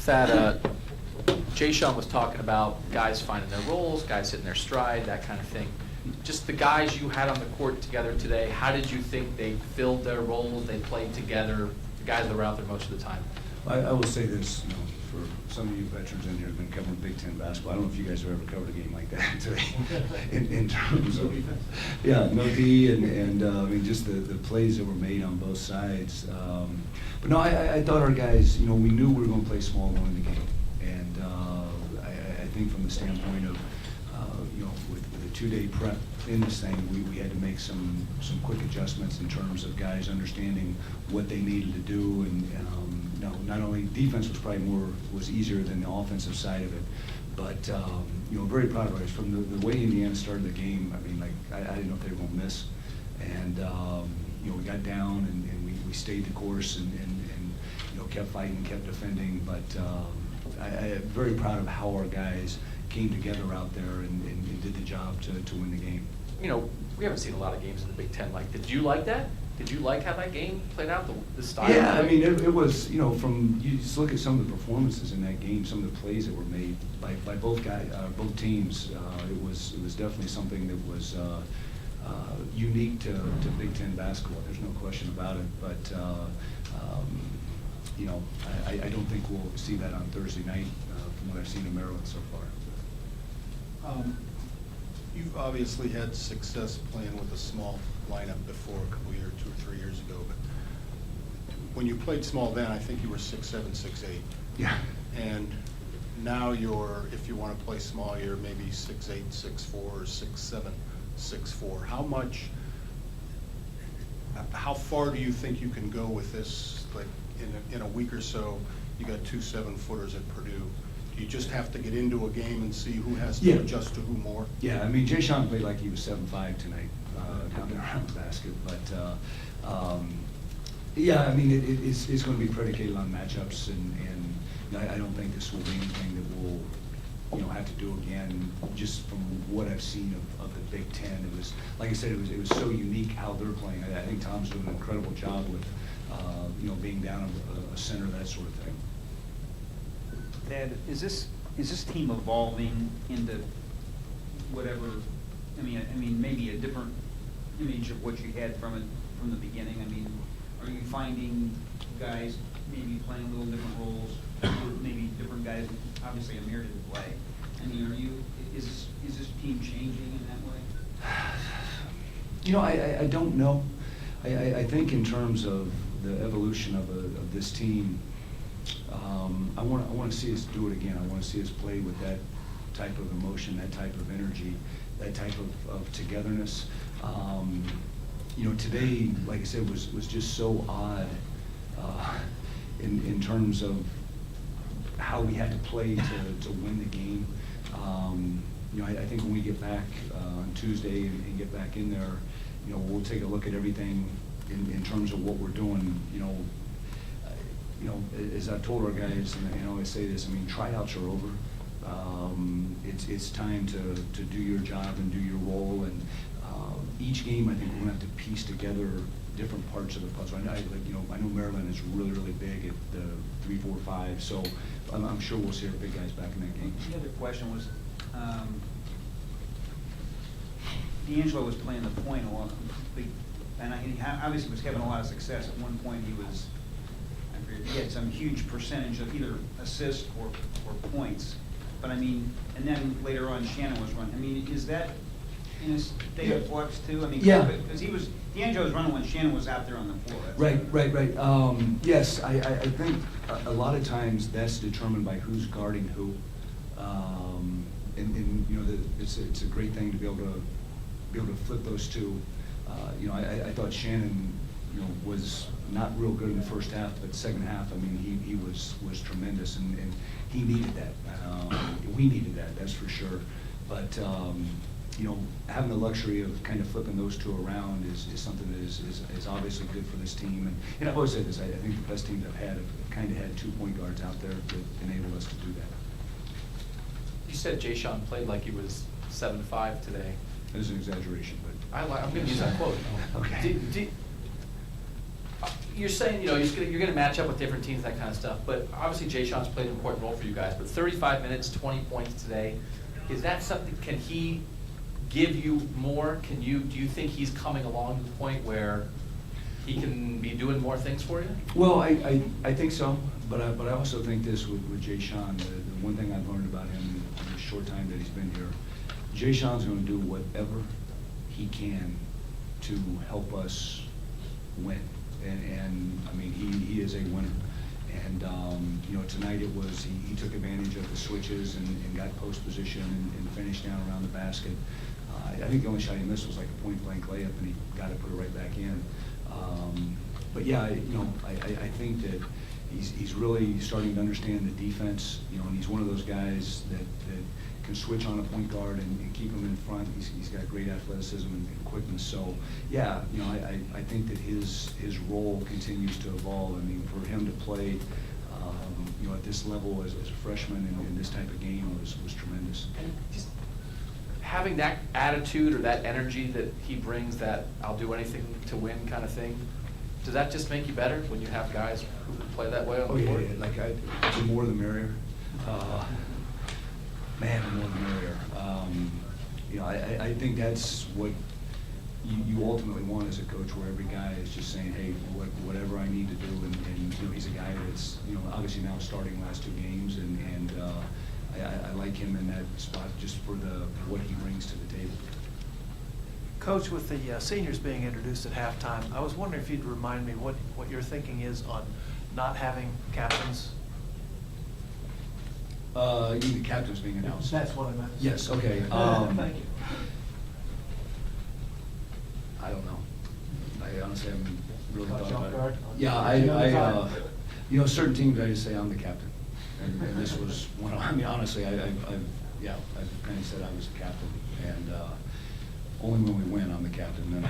Thad, Jay Sean was talking about guys finding their roles, guys hitting their stride, that kind of thing. Just the guys you had on the court together today, how did you think they filled their roles, they played together, the guys that were out there most of the time? I will say this, for some of you veterans in here who've been covering Big Ten basketball, I don't know if you guys have ever covered a game like that today, in terms of, yeah, no D, and I mean, just the plays that were made on both sides. But no, I thought our guys, we knew we were going to play small going in the game, and I think from the standpoint of, with a 2-day prep in this thing, we had to make some quick adjustments in terms of guys understanding what they needed to do, and not only defense was easier than the offensive side of it, but very proud of our guys. From the way Indiana started the game, I mean, I didn't know if they were going to miss, and we got down and we stayed the course and kept fighting, kept defending, but I'm very proud of how our guys came together out there and did the job to win the game. We haven't seen a lot of games in the Big Ten. Did you like that? Did you like how that game played out, the style? Yeah, I mean, it was, from, you just look at some of the performances in that game, some of the plays that were made by both teams. It was definitely something that was unique to Big Ten basketball. There's no question about it. But, I don't think we'll see that on Thursday night from what I've seen in Maryland so far. You've obviously had success playing with a small lineup before, a couple years, 2 or 3 years ago. But when you played small then, I think you were 6'7", 6'8". Yeah. And now if you want to play small, you're maybe 6'8", 6'4", or 6'7", 6'4". How far do you think you can go with this? Like in a week or so, you got 2 7-footers at Purdue. You just have to get into a game and see who has to adjust to who more. Yeah, I mean, Jay Sean played like he was 7'5" tonight down there around the basket. But, yeah, I mean, it's going to be predicated on matchups, and I don't think this will be anything that we'll have to do again. Just from what I've seen of the Big Ten, it was, like I said, it was so unique how they're playing. I think Tom's doing an incredible job with, being down a center, that sort of thing. Thad, is this team evolving into whatever? I mean, maybe a different image of what you had from the beginning. I mean, are you finding guys maybe playing a little different roles, maybe different guys? Obviously, Amir didn't play. I mean, is this team changing in that way? I don't know. I think in terms of the evolution of this team, I want to see us do it again. I want to see us play with that type of emotion, that type of energy, that type of togetherness. Today, like I said, was just so odd in terms of how we had to play to win the game. I think when we get back on Tuesday and get back in there, we'll take a look at everything in terms of what we're doing. As I've told our guys, and I always say this, I mean, tryouts are over. It's time to do your job and do your role, and each game I think we're going to have to piece together different parts of the puzzle. I know Maryland is really, really big at the 3, 4, 5, so I'm sure we'll see our big guys back in that game. The other question was, D'Angelo was playing the point a lot, and he obviously was having a lot of success. At one point he had some huge percentage of either assists or points. But I mean, and then later on Shannon was running. I mean, is that in a state of flux too? I mean, because D'Angelo was running when Shannon was out there on the floor. Right. Yes, I think a lot of times that's determined by who's guarding who. It's a great thing to be able to flip those two. I thought Shannon, was not real good in the first half, but second half, I mean, he was tremendous, and he needed that. We needed that, that's for sure. But having the luxury of kind of flipping those two around is something that is obviously good for this team. And I've always said this, I think the best teams I've had have kind of had 2 point guards out there that enabled us to do that. You said Jay Sean played like he was 7'5" today. This is an exaggeration, but I'm going to use that quote. Okay. you're saying, you're gonna match up with different teams, that kind of stuff, but obviously Jay Sean's played an important role for you guys, but 35 minutes, 20 points today, is that something, can he give you more? Do you think he's coming along to the point where he can be doing more things for you? Well, I think so, but I also think this with Jay Sean, the one thing I've learned about him in the short time that he's been here, Jay Sean's gonna do whatever he can to help us win. And I mean, he is a winner. And, tonight it was, he took advantage of the switches and got post position and finished down around the basket. I think the only shot he missed was like a point blank layup, and he got it, put it right back in. But yeah, I think that he's really starting to understand the defense, and he's one of those guys that can switch on a point guard and keep him in front. He's got great athleticism and quickness. So yeah, I think that his role continues to evolve. I mean, for him to play, at this level as a freshman in this type of game was tremendous. And just having that attitude or that energy that he brings, that I'll do anything to win kind of thing, does that just make you better when you have guys who play that way on the court? Yeah, the more the merrier. Man, the more the merrier. I think that's what you ultimately want as a coach, where every guy is just saying, hey, whatever I need to do, and he's a guy that's obviously now starting last 2 games, and I like him in that spot just for what he brings to the table. Coach, with the seniors being introduced at halftime, I was wondering if you'd remind me what your thinking is on not having captains. You mean the captain's being announced? That's what I meant. Yes, okay. Thank you. I don't know. I honestly haven't really Caught thought you off about guard? it. Yeah, certain teams I just say I'm the captain, and this was one of, honestly, I've kind of said I was the captain, and only when we win I'm the captain, then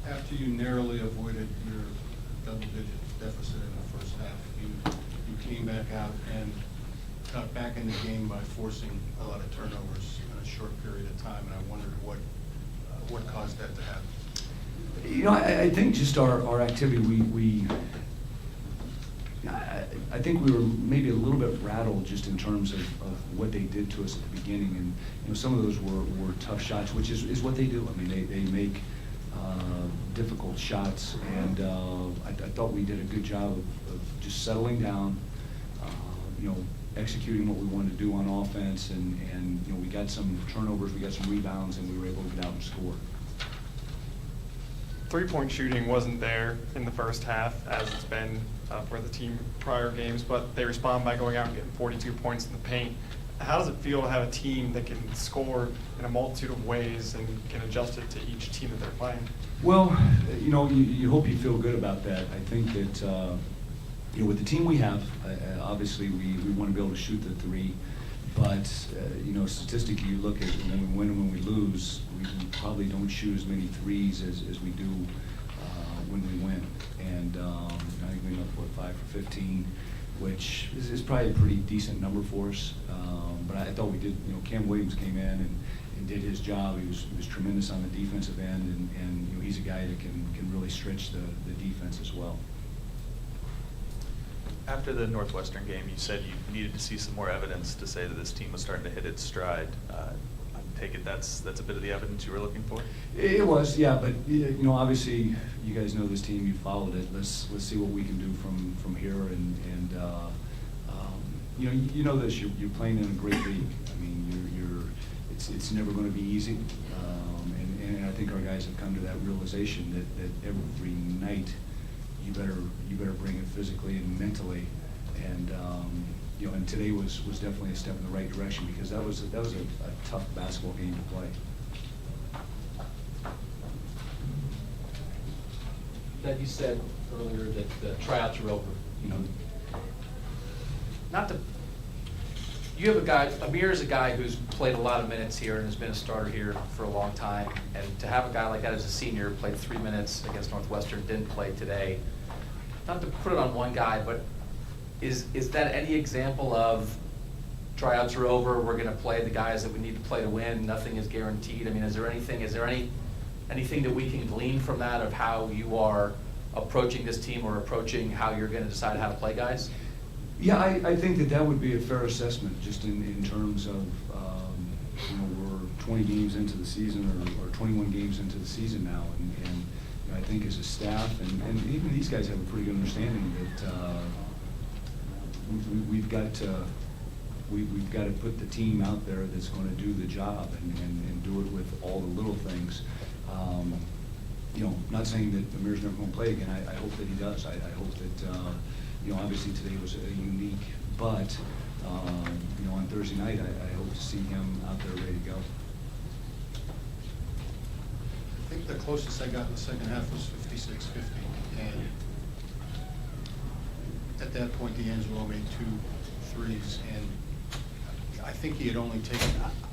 After you narrowly avoided your double-digit deficit in the first half, you came back out and got back in the game by forcing a lot of turnovers in a short period of time, and I wondered what caused that to happen. I think just our activity, I think we were maybe a little bit rattled just in terms of what they did to us at the beginning, and some of those were tough shots, which is what they do. I mean, they make difficult shots, and I thought we did a good job of just settling down, executing what we wanted to do on offense, and we got some turnovers, we got some rebounds, and we were able to get out and score. Three-point shooting wasn't there in the first half, as it's been for the team prior games, but they respond by going out and getting 42 points in the paint. How does it feel to have a team that can score in a multitude of ways and can adjust it to each team that they're playing? Well, you hope you feel good about that. I think that, with the team we have, obviously we want to be able to shoot the three, but, statistically, you look at when we win and when we lose, we probably don't shoot as many threes as we do when we win. And I think we went, 5 for 15, which is probably a pretty decent number for us. But I thought we did, Cam Williams came in and did his job. He was tremendous on the defensive end, and he's a guy that can really stretch the defense as well. After the Northwestern game, you said you needed to see some more evidence to say that this team was starting to hit its stride. I take it that's a bit of the evidence you were looking for? It was, yeah, but obviously you guys know this team, you followed it. Let's see what we can do from here, and you know this. You're playing in a great league. I mean, it's never going to be easy, and I think our guys have come to that realization that every night you better bring it physically and mentally, and and today was definitely a step in the right direction, because that was a tough basketball game to play. That you said earlier that the tryouts are over. You have a guy, Amir is a guy who's played a lot of minutes here and has been a starter here for a long time, and to have a guy like that as a senior, played 3 minutes against Northwestern, didn't play today. Not to put it on one guy, but is that any example of tryouts are over, we're going to play the guys that we need to play to win, nothing is guaranteed? I mean, is there any anything that we can glean from that of how you are approaching this team or approaching how you're gonna decide how to play guys? Yeah, I think that would be a fair assessment, just in terms of, we're 20 games into the season, or 21 games into the season now, and I think as a staff, and even these guys have a pretty good understanding that we've got to put the team out there that's going to do the job and do it with all the little things. Not saying that Amir's never going to play again. I hope that he does. I hope that, obviously today was unique, but, on Thursday night, I hope to see him out there ready to go. I think the closest I got in the second half was 56-50, and at that point, D'Angelo made 2 threes, and I think he had only taken,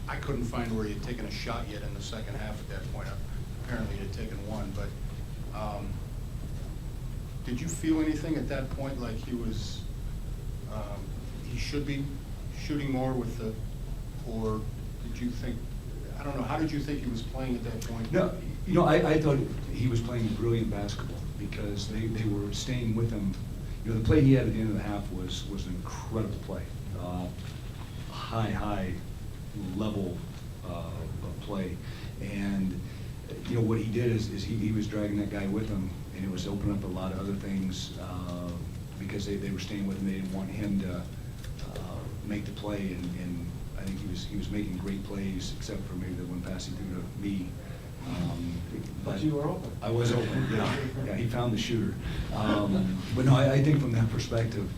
I couldn't find where he had taken a shot yet in the second half at that point. Apparently, he had taken one, but did you feel anything at that point like he was, he should be shooting more with the, or did you think, I don't know, how did you think he was playing at that point? No, I thought he was playing brilliant basketball because they were staying with him. The play he had at the end of the half was an incredible play. High level of play. And, what he did is he was dragging that guy with him, and it was opening up a lot of other things because they were staying with him. They didn't want him to make the play, and I think he was making great plays, except for maybe the one pass he threw to me. But you were open. I was open, yeah. Yeah, he found the shooter. But no, I think from that perspective,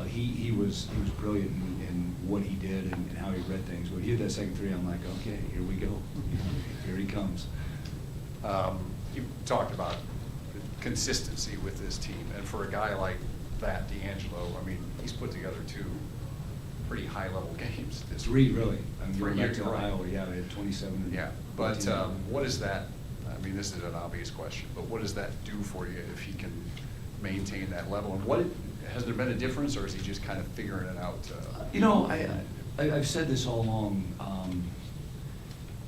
he was brilliant in what he did and how he read things. When he hit that second three, I'm like, okay, here we go. Here he comes. You talked about consistency with this team, and for a guy like that, D'Angelo, I mean, he's put together 2 pretty high-level games this 3, week. really. I mean, For going you, back to right. Iowa, yeah, they had 27. Yeah, but 14. what is that, I mean, this is an obvious question, but what does that do for you if he can maintain that level? And has there been a difference, or is he just kind of figuring it out? I've said this all along.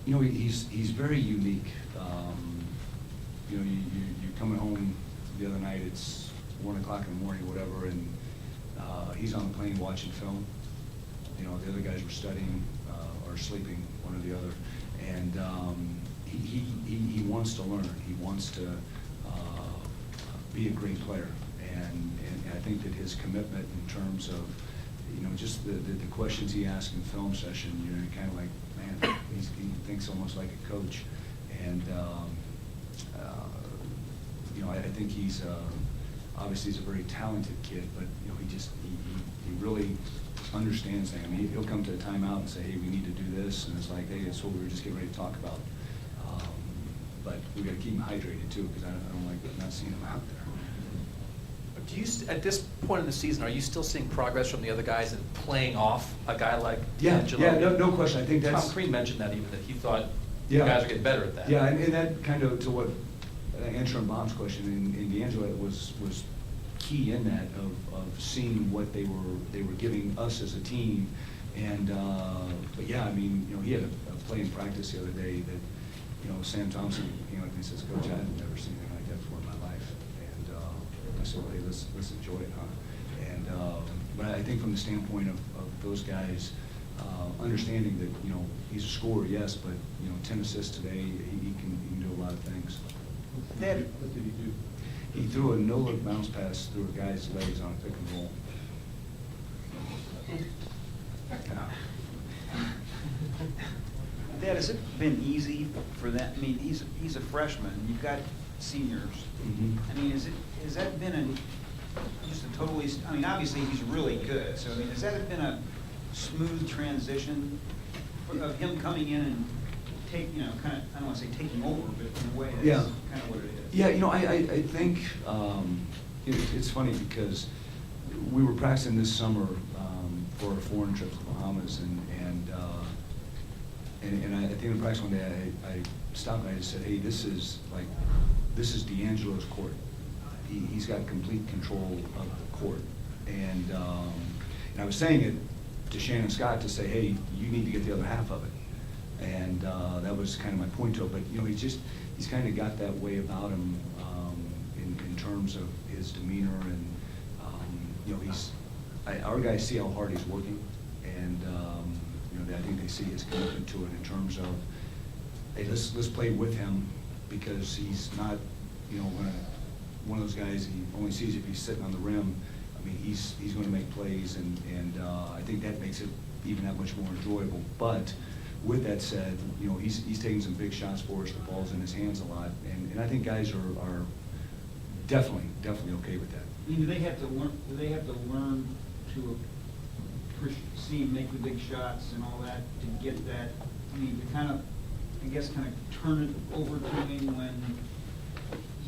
He's very unique. You're coming home the other night, it's 1 o'clock in the morning, whatever, and he's on the plane watching film. The other guys were studying or sleeping, one or the other. And he wants to learn. He wants to be a great player. And I think that his commitment in terms of, just the questions he asks in film session, you're kind of like, man, he thinks almost like a coach. And, I think he's, obviously he's a very talented kid, but, he really understands things. I mean, he'll come to a timeout and say, hey, we need to do this, and it's like, hey, that's what we were just getting ready to talk about. But we got to keep him hydrated too, because I don't like not seeing him out there. But do you, at this point in the season, are you still seeing progress from the other guys and playing off a guy like D'Angelo? Yeah, no question. I think that's. Tom Crean mentioned that even, that he thought Yeah. you guys are getting better at that. Yeah, and that kind of to what answering Bob's question in D'Angelo was key in that of seeing what they were giving us as a team, and but yeah, I mean, he had a play in practice the other day that Sam Thompson came up and says, Coach, I've never seen anything like that before in my life, and I said, well, hey, let's enjoy it, huh? And but I think from the standpoint of those guys. Understanding that he's a scorer, yes, but 10 assists today, he can do a lot of things. What did he do? He threw a no-look bounce pass through a guy's legs on a pick and roll. Dad, has it been easy for that? I mean, he's a freshman, and you've got seniors. Mhm. I mean, has that been just a totally, I mean, obviously he's really good, so I mean, has that been a smooth transition of him coming in and kind of, I don't want to say taking over, but in a way that's Yeah. kind of what it is? Yeah, I think it's funny because we were practicing this summer for a foreign trip to the Bahamas, and at the end of practice one day, I stopped and I just said, hey, this is D'Angelo's court. He's got complete control of the court, and I was saying it to Shannon Scott to say, hey, you need to get the other half of it. And that was kind of my point to it. But he's kind of got that way about him in terms of his demeanor and, you know, our guys see how hard he's working, and, you know, I think they see his commitment to it in terms of, hey, let's play with him, because he's not, you know, one of those guys, he only sees if he's sitting on the rim. I mean, he's going to make plays, and I think that makes it even that much more enjoyable. But with that said, you know, he's taking some big shots for us. The ball's in his hands a lot, and I think guys are definitely okay with that. I mean, do they have to learn to see him make the big shots and all that to get that? I mean, to kind of turn it over to him when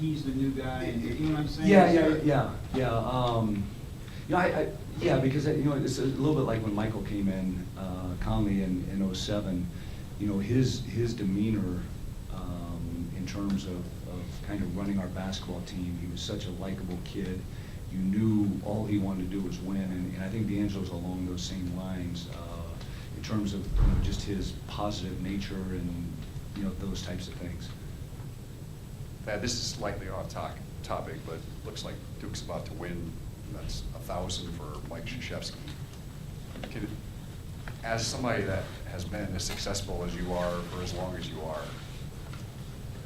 he's the new guy, and you know what I'm saying? Yeah, because, you know, it's a little bit like when Michael came in, Conley in 07, you know, his demeanor in terms of kind of running our basketball team, he was such a likable kid. You knew all he wanted to do was win, and I think D'Angelo's along those same lines in terms of, you know, just his positive nature and, you know, those types of things. Thad, this is slightly off topic, but looks like Duke's about to win. That's 1,000 for Mike Krzyzewski. As somebody that has been as successful as you are for as long as you are,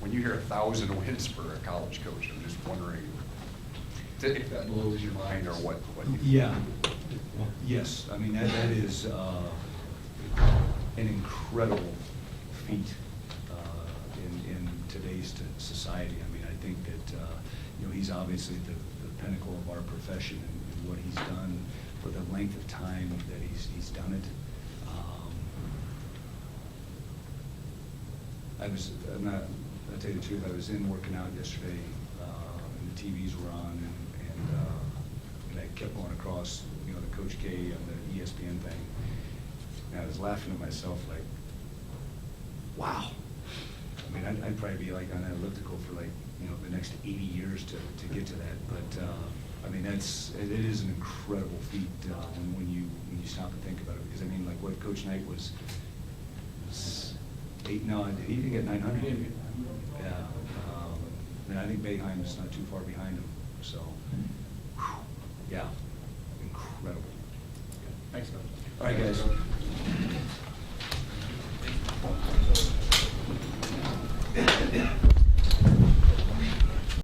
when you hear 1,000 wins for a college coach, I'm just wondering if that blows your mind or what you think. Yeah. Yes. I mean, that is an incredible feat in today's society. I mean, I think that you know, he's obviously the pinnacle of our profession and what he's done for the length of time that he's done it. I'll tell you the truth, I was in working out yesterday, and the TVs were on, and I kept going across, you know, the Coach K on the ESPN thing, and I was laughing at myself like, wow. I mean, I'd probably be like on that elliptical for like, you know, the next 80 years to get to that, but I mean, it is an incredible feat when you stop and think about it, because I mean, like what Coach Knight was he didn't get 900. Yeah, and I think Boeheim is not too far behind him. So, whew, yeah, incredible. Thanks, Coach. All right, guys.